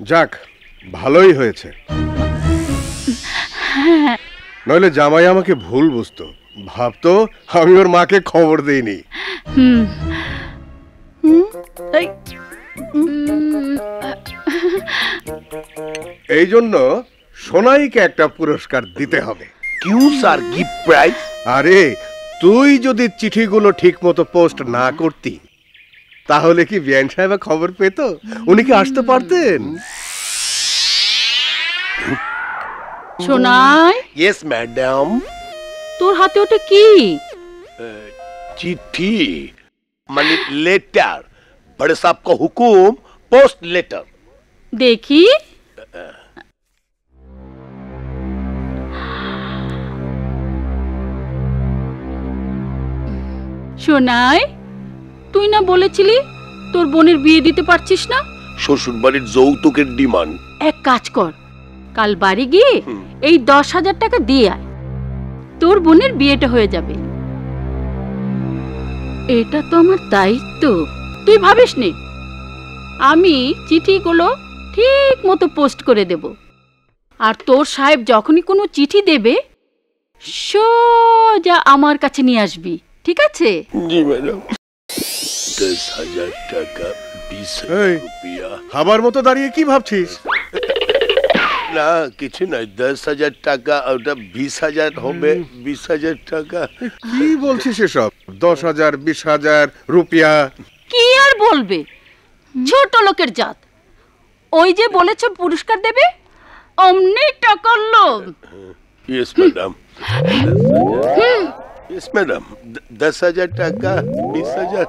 যাক, ভালোই হয়েছে। নইলে জামাই আমাকে ভুল বুঝতো, ভাবতো আমি ওর মাকে খবর দেইনি। এই জন্য সোনাইকে একটা পুরস্কার দিতে হবে। क्यों স্যার, গিফট প্রাইজ? আরে তুই যদি চিঠিগুলো ঠিক মতো পোস্ট না করতি তাহলে কি বিয়ান সাহেব খবর পেত? উনি কি আসতে পারতেন? Sonai, yes madam. তোর হাতে ওটা কি? चिट्ठी माने लेटर, बड़े साहब का हुकुम, पोस्ट लेटर। দেখি। সোনাই, তুই না বলেছিলি তোর বোনের বিয়ে দিতে পারছিস না? শ্বশুর বাড়ির যৌতুকের ডিমান্ড। এক কাজ কর, কাল বাড়ি গিয়ে এই 10,000 টাকা দিয়ে আয়, তোর বোনের বিয়েটা হয়ে যাবে। এটা তো আমার দায়িত্ব, তুই ভাবিস নি? আমি চিঠিগুলো ঠিক মতো পোস্ট করে দেব, আর তোর সাহেব যখনই কোনো চিঠি দেবে সোজা আমার কাছে নিয়ে আসবি, ঠিক আছে? জি ম্যাডাম। 10,000 টাকা, 20,000 রুপিয়া। খাবার মতো দাঁড়িয়ে কি ভাবছিস? না কিছু নাই, 10,000 টাকা, ওটা 20,000 হবে। 20,000 টাকা। কি বলছিস এসব? 10,000, 20,000 রুপিয়া? কি আর বলবে, ছোট লোকের জাত। ওই যে বলেছ পুরস্কার দেবে, অমনি টাকার লোভ। Yes madam. Yes madam. 10,000 টাকা, 20,000।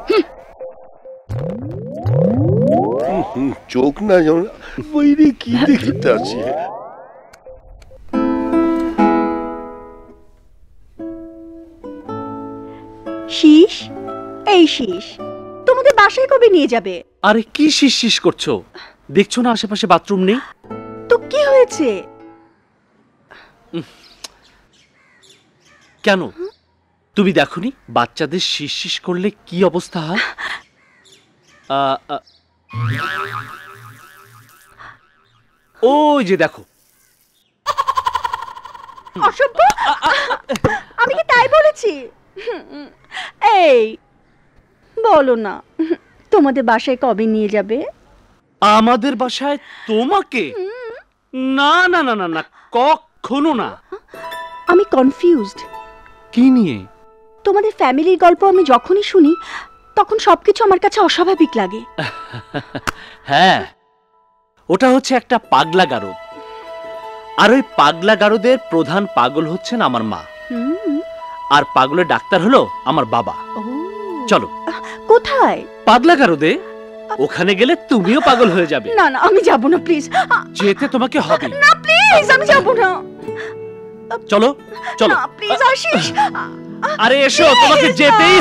চোখ না যেমন বাইরে কি দেখতে আছে। শীষ, এই শীষ তোমাদের বাসায় কবে নিয়ে যাবে? আরে কি শিস করছো? দেখছো না আশেপাশে বাথরুম নেই? তো কি হয়েছে? কেন তুমি দেখোনি বাচ্চাদের শিস করলে কি অবস্থা হয়? ওই যে দেখো। অসভ্য, আমি কি তাই বলেছি? এই বলো না, তোমাদের বাসায় কবে নিয়ে যাবে? আমাদের বাসায় তোমাকে? না না না না না, কখনো না। আমি কনফিউজড। কি নিয়ে? তোমাদের ফ্যামিলির গল্প আমি যখনই শুনি তখন সবকিছু আমার কাছে অস্বাভাবিক লাগে। হ্যাঁ, ওটা হচ্ছে একটা পাগলা গারদ, আর ওই পাগলা গারদের প্রধান পাগল হচ্ছেন আমার মা, আর পাগলের ডাক্তার হলো আমার বাবা। চলো। কোথায়? পাগলা গারদে। ওখানে গেলে তুমিও পাগল হয়ে যাবে। না না, আমি যাব না, প্লিজ। যেতে তোমাকে হবে। না প্লিজ, আমি যাব না। চলো চলো। না প্লিজ আশিস। আরে এসো, তোমাকে যেতেই